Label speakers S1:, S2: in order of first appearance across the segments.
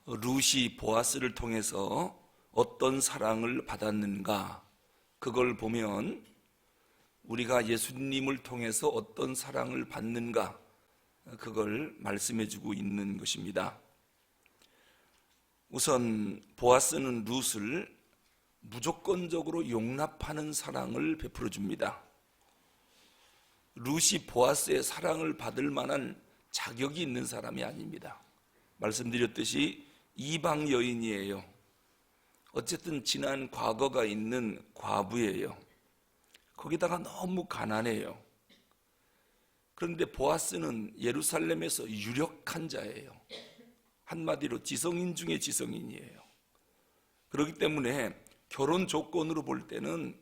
S1: 룻이 보아스를 통해서 어떤 사랑을 받았는가, 그걸 보면 우리가 예수님을 통해서 어떤 사랑을 받는가, 그걸 말씀해 주고 있는 것입니다. 우선 보아스는 룻을 무조건적으로 용납하는 사랑을 베풀어 줍니다. 룻이 보아스의 사랑을 받을 만한 자격이 있는 사람이 아닙니다. 말씀드렸듯이 이방 여인이에요. 어쨌든 지난 과거가 있는 과부예요. 거기다가 너무 가난해요. 그런데 보아스는 예루살렘에서 유력한 자예요. 한마디로 지성인 중에 지성인이에요. 그렇기 때문에 결혼 조건으로 볼 때는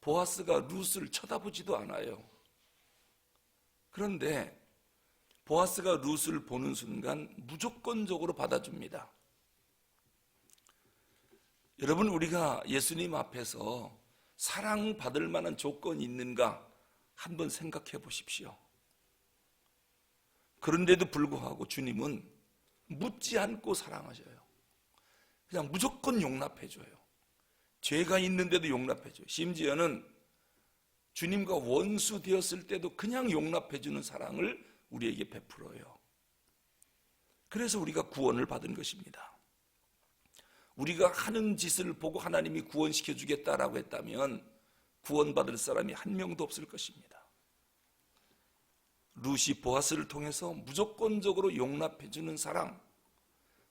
S1: 보아스가 룻을 쳐다보지도 않아요. 그런데 보아스가 룻을 보는 순간 무조건적으로 받아줍니다. 여러분, 우리가 예수님 앞에서 사랑받을 만한 조건이 있는가 한번 생각해 보십시오. 그런데도 불구하고 주님은 묻지 않고 사랑하셔요. 그냥 무조건 용납해줘요. 죄가 있는데도 용납해줘요. 심지어는 주님과 원수 되었을 때도 그냥 용납해주는 사랑을 우리에게 베풀어요. 그래서 우리가 구원을 받은 것입니다. 우리가 하는 짓을 보고 하나님이 구원시켜 주겠다라고 했다면 구원받을 사람이 한 명도 없을 것입니다. 룻이 보아스를 통해서 무조건적으로 용납해주는 사랑,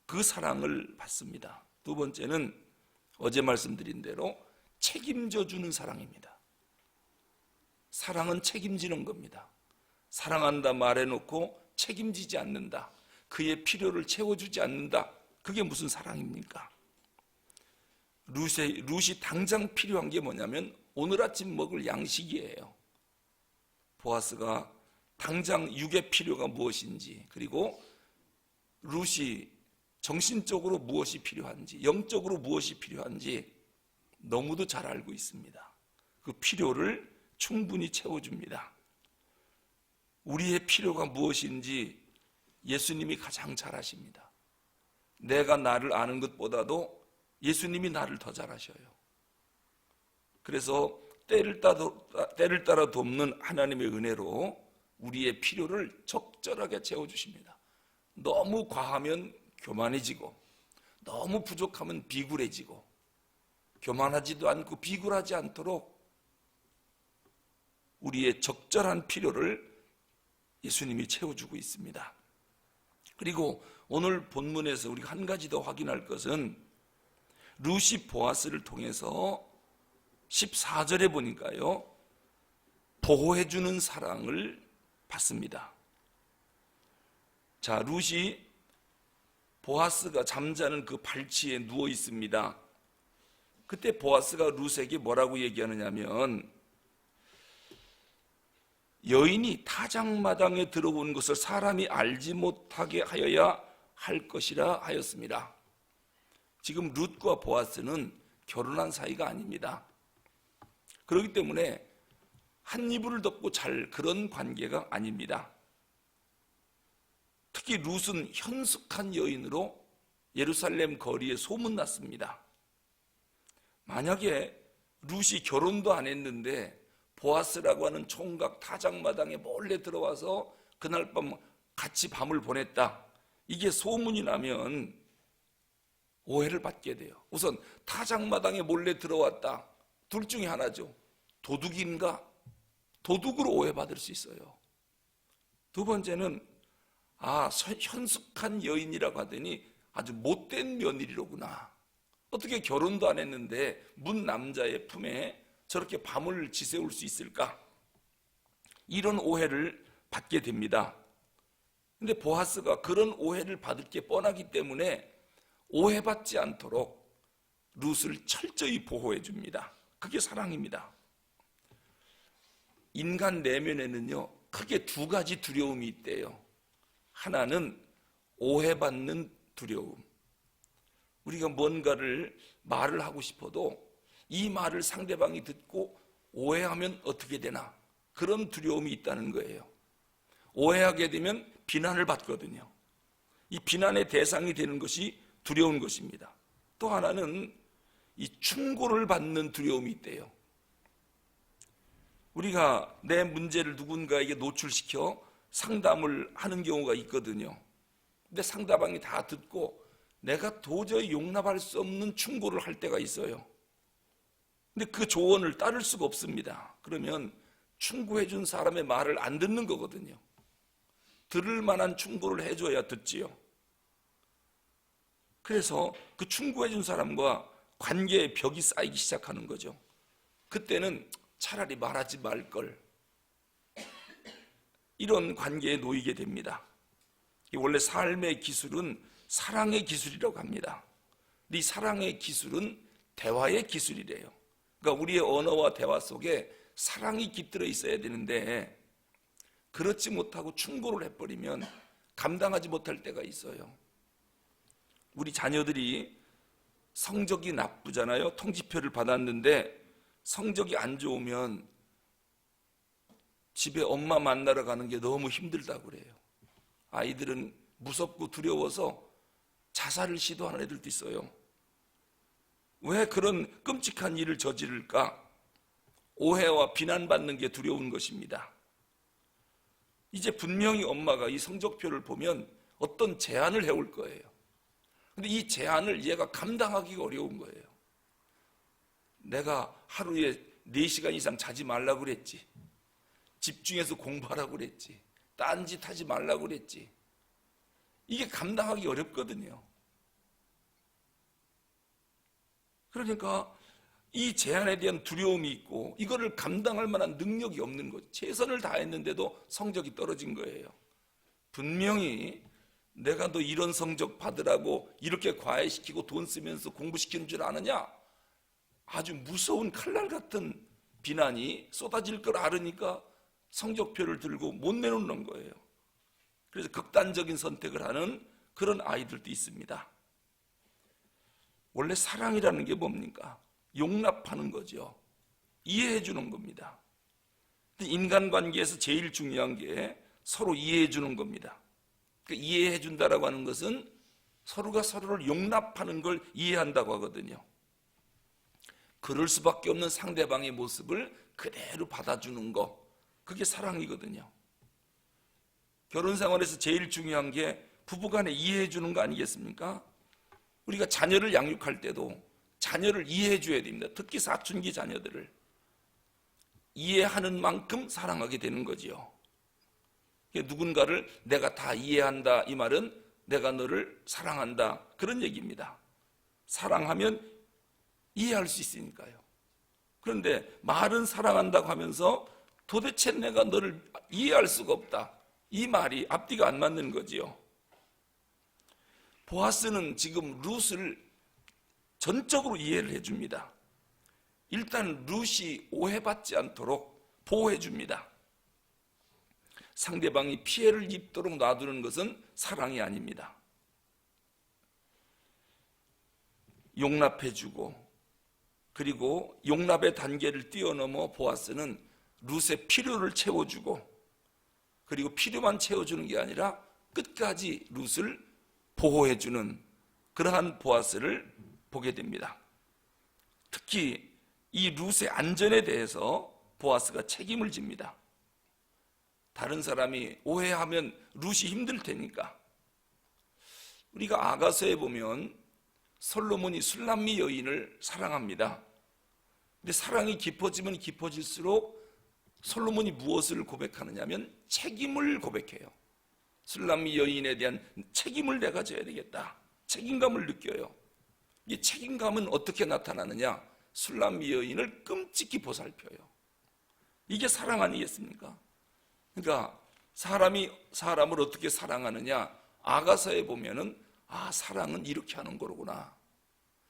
S1: 그 사랑을 받습니다. 두 번째는 어제 말씀드린 대로 책임져주는 사랑입니다. 사랑은 책임지는 겁니다. 사랑한다 말해놓고 책임지지 않는다, 그의 필요를 채워주지 않는다, 그게 무슨 사랑입니까? 룻이 당장 필요한 게 뭐냐면 오늘 아침 먹을 양식이에요. 보아스가 당장 육의 필요가 무엇인지, 그리고 룻이 정신적으로 무엇이 필요한지, 영적으로 무엇이 필요한지 너무도 잘 알고 있습니다. 그 필요를 충분히 채워줍니다. 우리의 필요가 무엇인지 예수님이 가장 잘 아십니다. 내가 나를 아는 것보다도 예수님이 나를 더 잘 아셔요. 그래서 때를 따라 돕는 하나님의 은혜로 우리의 필요를 적절하게 채워주십니다. 너무 과하면 교만해지고, 너무 부족하면 비굴해지고, 교만하지도 않고 비굴하지 않도록 우리의 적절한 필요를 예수님이 채워주고 있습니다. 그리고 오늘 본문에서 우리가 한 가지 더 확인할 것은 룻이 보아스를 통해서 14절에 보니까요, 보호해주는 사랑을 받습니다. 자, 룻이 보아스가 잠자는 그 발치에 누워 있습니다. 그때 보아스가 룻에게 뭐라고 얘기하느냐면, 여인이 타작마당에 들어온 것을 사람이 알지 못하게 하여야 할 것이라 하였습니다. 지금 룻과 보아스는 결혼한 사이가 아닙니다. 그렇기 때문에 한 이불을 덮고 잘 그런 관계가 아닙니다. 특히 룻은 현숙한 여인으로 예루살렘 거리에 소문났습니다. 만약에 룻이 결혼도 안 했는데 보아스라고 하는 총각 타작마당에 몰래 들어와서 그날 밤 같이 밤을 보냈다, 이게 소문이 나면 오해를 받게 돼요. 우선 타작마당에 몰래 들어왔다, 둘 중에 하나죠. 도둑인가? 도둑으로 오해받을 수 있어요. 두 번째는 현숙한 여인이라고 하더니 아주 못된 며느리로구나. 어떻게 결혼도 안 했는데 문 남자의 품에 저렇게 밤을 지새울 수 있을까? 이런 오해를 받게 됩니다. 근데 보아스가 그런 오해를 받을 게 뻔하기 때문에 오해받지 않도록 룻을 철저히 보호해 줍니다. 그게 사랑입니다. 인간 내면에는요, 크게 두 가지 두려움이 있대요. 하나는 오해받는 두려움. 우리가 뭔가를 말을 하고 싶어도 이 말을 상대방이 듣고 오해하면 어떻게 되나, 그런 두려움이 있다는 거예요. 오해하게 되면 비난을 받거든요. 이 비난의 대상이 되는 것이 두려운 것입니다. 또 하나는 이 충고를 받는 두려움이 있대요. 우리가 내 문제를 누군가에게 노출시켜 상담을 하는 경우가 있거든요. 근데 상대방이 다 듣고 내가 도저히 용납할 수 없는 충고를 할 때가 있어요. 근데 그 조언을 따를 수가 없습니다. 그러면 충고해 준 사람의 말을 안 듣는 거거든요. 들을 만한 충고를 해줘야 듣지요. 그래서 그 충고해 준 사람과 관계의 벽이 쌓이기 시작하는 거죠. 그때는 차라리 말하지 말걸, 이런 관계에 놓이게 됩니다. 원래 삶의 기술은 사랑의 기술이라고 합니다. 이 사랑의 기술은 대화의 기술이래요. 그러니까 우리의 언어와 대화 속에 사랑이 깃들어 있어야 되는데 그렇지 못하고 충고를 해버리면 감당하지 못할 때가 있어요. 우리 자녀들이 성적이 나쁘잖아요. 통지표를 받았는데 성적이 안 좋으면 집에 엄마 만나러 가는 게 너무 힘들다고 그래요. 아이들은 무섭고 두려워서 자살을 시도하는 애들도 있어요. 왜 그런 끔찍한 일을 저지를까? 오해와 비난받는 게 두려운 것입니다. 이제 분명히 엄마가 이 성적표를 보면 어떤 제안을 해올 거예요. 근데 이 제안을 얘가 감당하기가 어려운 거예요. 내가 하루에 4시간 이상 자지 말라고 그랬지. 집중해서 공부하라고 그랬지. 딴짓 하지 말라고 그랬지. 이게 감당하기 어렵거든요. 그러니까 이 제안에 대한 두려움이 있고 이거를 감당할 만한 능력이 없는 거죠. 최선을 다했는데도 성적이 떨어진 거예요. 분명히 내가 너 이런 성적 받으라고 이렇게 과외시키고 돈 쓰면서 공부시키는 줄 아느냐? 아주 무서운 칼날 같은 비난이 쏟아질 걸 알으니까 성적표를 들고 못 내놓는 거예요. 그래서 극단적인 선택을 하는 그런 아이들도 있습니다. 원래 사랑이라는 게 뭡니까? 용납하는 거죠. 이해해 주는 겁니다. 인간관계에서 제일 중요한 게 서로 이해해 주는 겁니다. 그러니까 이해해 준다라고 하는 것은 서로가 서로를 용납하는 걸 이해한다고 하거든요. 그럴 수밖에 없는 상대방의 모습을 그대로 받아주는 거, 그게 사랑이거든요. 결혼 생활에서 제일 중요한 게 부부간에 이해해 주는 거 아니겠습니까? 우리가 자녀를 양육할 때도 자녀를 이해해 줘야 됩니다. 특히 사춘기 자녀들을 이해하는 만큼 사랑하게 되는 거지요. 누군가를 내가 다 이해한다, 이 말은 내가 너를 사랑한다, 그런 얘기입니다. 사랑하면 이해할 수 있으니까요. 그런데 말은 사랑한다고 하면서 도대체 내가 너를 이해할 수가 없다, 이 말이 앞뒤가 안 맞는 거지요. 보아스는 지금 룻을 전적으로 이해를 해줍니다. 일단 룻이 오해받지 않도록 보호해 줍니다. 상대방이 피해를 입도록 놔두는 것은 사랑이 아닙니다. 용납해주고, 그리고 용납의 단계를 뛰어넘어 보아스는 룻의 필요를 채워주고, 그리고 필요만 채워주는 게 아니라 끝까지 룻을 보호해주는 그러한 보아스를 보게 됩니다. 특히 이 룻의 안전에 대해서 보아스가 책임을 집니다. 다른 사람이 오해하면 룻이 힘들 테니까. 우리가 아가서에 보면 솔로몬이 술람미 여인을 사랑합니다. 근데 사랑이 깊어지면 깊어질수록 솔로몬이 무엇을 고백하느냐 하면 책임을 고백해요. 술람미 여인에 대한 책임을 내가 져야 되겠다, 책임감을 느껴요. 이 책임감은 어떻게 나타나느냐? 술람미 여인을 끔찍히 보살펴요. 이게 사랑 아니겠습니까? 그러니까 사람이 사람을 어떻게 사랑하느냐? 아가서에 보면은 사랑은 이렇게 하는 거로구나,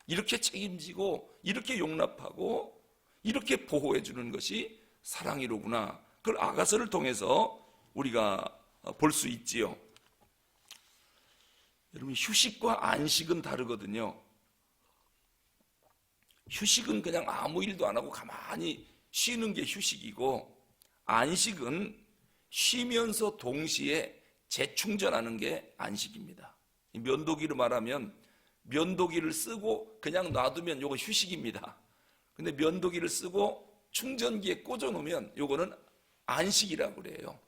S1: 이렇게 책임지고 이렇게 용납하고 이렇게 보호해 주는 것이 사랑이로구나, 그걸 아가서를 통해서 우리가 볼 수 있지요. 여러분, 휴식과 안식은 다르거든요. 휴식은 그냥 아무 일도 안 하고 가만히 쉬는 게 휴식이고, 안식은 쉬면서 동시에 재충전하는 게 안식입니다. 면도기로 말하면 면도기를 쓰고 그냥 놔두면 요거 휴식입니다. 근데 면도기를 쓰고 충전기에 꽂아 놓으면 요거는 안식이라고 그래요.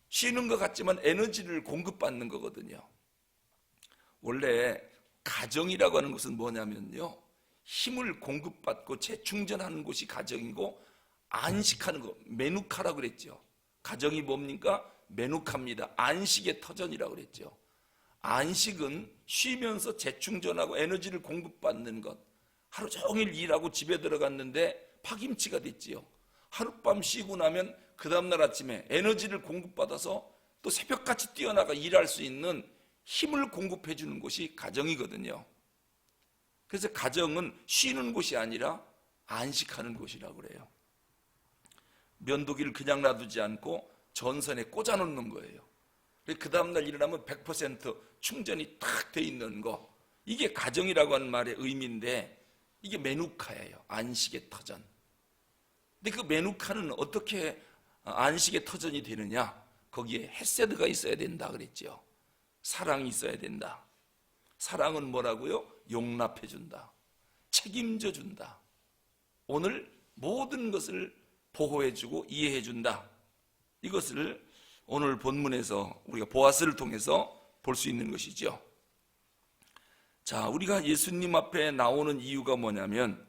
S1: 쉬는 것 같지만 에너지를 공급받는 거거든요. 원래 가정이라고 하는 것은 뭐냐면요, 힘을 공급받고 재충전하는 곳이 가정이고, 안식하는 거 메누카라고 그랬죠. 가정이 뭡니까? 메누카입니다. 안식의 터전이라고 그랬죠. 안식은 쉬면서 재충전하고 에너지를 공급받는 것. 하루 종일 일하고 집에 들어갔는데 파김치가 됐지요. 하룻밤 쉬고 나면 그 다음날 아침에 에너지를 공급받아서 또 새벽같이 뛰어나가 일할 수 있는 힘을 공급해 주는 곳이 가정이거든요. 그래서 가정은 쉬는 곳이 아니라 안식하는 곳이라고 그래요. 면도기를 그냥 놔두지 않고 전선에 꽂아 놓는 거예요. 그 다음날 일어나면 100% 충전이 탁 돼 있는 거, 이게 가정이라고 하는 말의 의미인데, 이게 메누카예요. 안식의 터전. 근데 그 메누카는 어떻게 안식의 터전이 되느냐? 거기에 헤세드가 있어야 된다 그랬죠. 사랑이 있어야 된다. 사랑은 뭐라고요? 용납해 준다, 책임져 준다, 오늘 모든 것을 보호해 주고 이해해 준다. 이것을 오늘 본문에서 우리가 보아스를 통해서 볼 수 있는 것이죠. 자, 우리가 예수님 앞에 나오는 이유가 뭐냐면,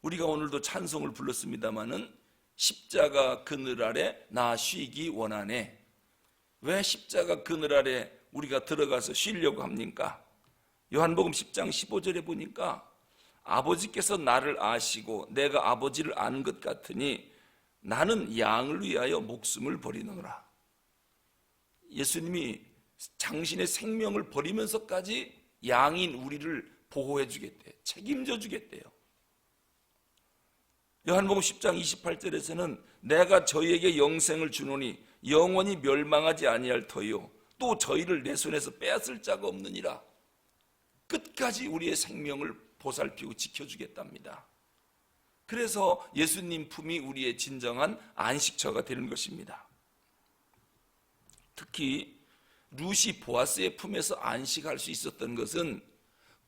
S1: 우리가 오늘도 찬송을 불렀습니다마는 십자가 그늘 아래 나 쉬기 원하네. 왜 십자가 그늘 아래 우리가 들어가서 쉬려고 합니까? 요한복음 10장 15절에 보니까 아버지께서 나를 아시고 내가 아버지를 아는 것 같으니 나는 양을 위하여 목숨을 버리노라. 예수님이 당신의 생명을 버리면서까지 양인 우리를 보호해 주겠대요. 책임져 주겠대요. 요한복음 10장 28절에서는 내가 저희에게 영생을 주노니 영원히 멸망하지 아니할 터요 또 저희를 내 손에서 빼앗을 자가 없느니라. 끝까지 우리의 생명을 보살피고 지켜주겠답니다. 그래서 예수님 품이 우리의 진정한 안식처가 되는 것입니다. 특히 룻이 보아스의 품에서 안식할 수 있었던 것은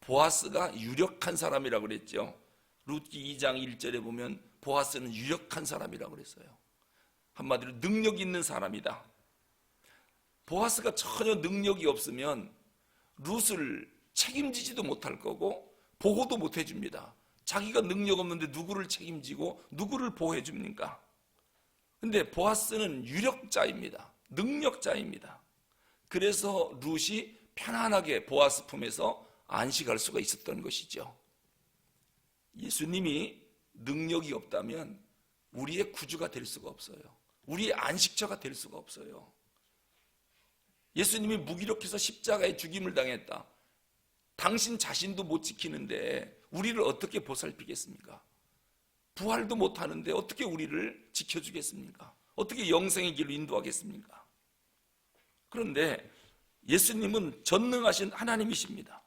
S1: 보아스가 유력한 사람이라고 그랬죠. 룻기 2장 1절에 보면 보아스는 유력한 사람이라고 그랬어요. 한마디로 능력 있는 사람이다. 보아스가 전혀 능력이 없으면 룻을 책임지지도 못할 거고 보호도 못 해줍니다. 자기가 능력 없는데 누구를 책임지고 누구를 보호해 줍니까? 근데 보아스는 유력자입니다. 능력자입니다. 그래서 룻이 편안하게 보아스 품에서 안식할 수가 있었던 것이죠. 예수님이 능력이 없다면 우리의 구주가 될 수가 없어요. 우리의 안식처가 될 수가 없어요. 예수님이 무기력해서 십자가에 죽임을 당했다. 당신 자신도 못 지키는데 우리를 어떻게 보살피겠습니까? 부활도 못하는데 어떻게 우리를 지켜주겠습니까? 어떻게 영생의 길로 인도하겠습니까? 그런데 예수님은 전능하신 하나님이십니다.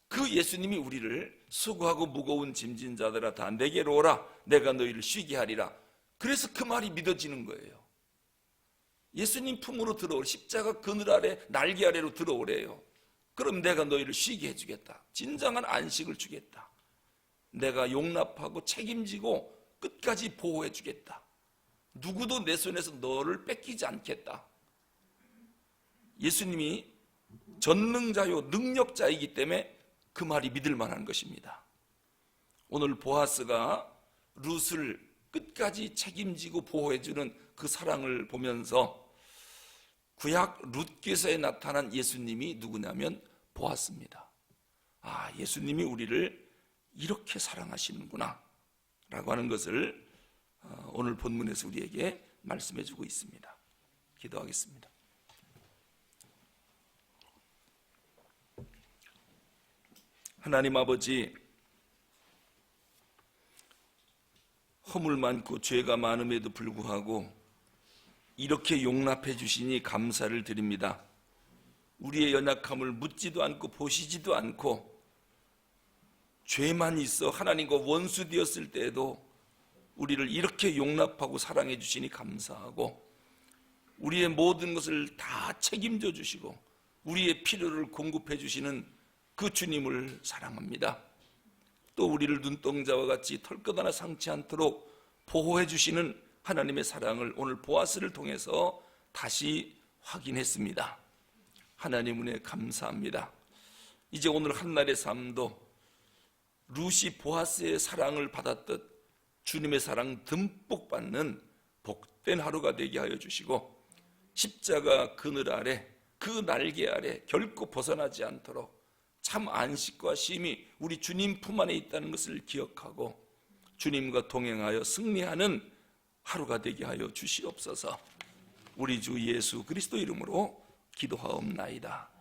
S1: 그 예수님이 우리를 수고하고 무거운 짐진 자들아 다 내게로 오라 내가 너희를 쉬게 하리라. 그래서 그 말이 믿어지는 거예요. 예수님 품으로 들어오라. 십자가 그늘 아래 날개 아래로 들어오래요. 그럼 내가 너희를 쉬게 해주겠다. 진정한 안식을 주겠다. 내가 용납하고 책임지고 끝까지 보호해 주겠다. 누구도 내 손에서 너를 뺏기지 않겠다. 예수님이 전능자요 능력자이기 때문에 그 말이 믿을 만한 것입니다. 오늘 보아스가 룻을 끝까지 책임지고 보호해주는 그 사랑을 보면서 구약 룻기서에 나타난 예수님이 누구냐면 보았습니다. 아, 예수님이 우리를 이렇게 사랑하시는구나 라고 하는 것을 오늘 본문에서 우리에게 말씀해 주고 있습니다. 기도하겠습니다. 하나님 아버지, 허물 많고 죄가 많음에도 불구하고 이렇게 용납해 주시니 감사를 드립니다. 우리의 연약함을 묻지도 않고 보시지도 않고 죄만 있어 하나님과 원수 되었을 때에도 우리를 이렇게 용납하고 사랑해 주시니 감사하고 우리의 모든 것을 다 책임져 주시고 우리의 필요를 공급해 주시는 그 주님을 사랑합니다. 또 우리를 눈동자와 같이 털끝 하나 상치 않도록 보호해 주시는 하나님의 사랑을 오늘 보아스를 통해서 다시 확인했습니다. 하나님 은혜 감사합니다. 이제 오늘 한날의 삶도 룻이 보아스의 사랑을 받았듯 주님의 사랑 듬뿍 받는 복된 하루가 되게 하여 주시고, 십자가 그늘 아래, 그 날개 아래 결코 벗어나지 않도록 참 안식과 쉼이 우리 주님 품 안에 있다는 것을 기억하고 주님과 동행하여 승리하는 하루가 되게 하여 주시옵소서. 우리 주 예수 그리스도 이름으로 기도하옵나이다.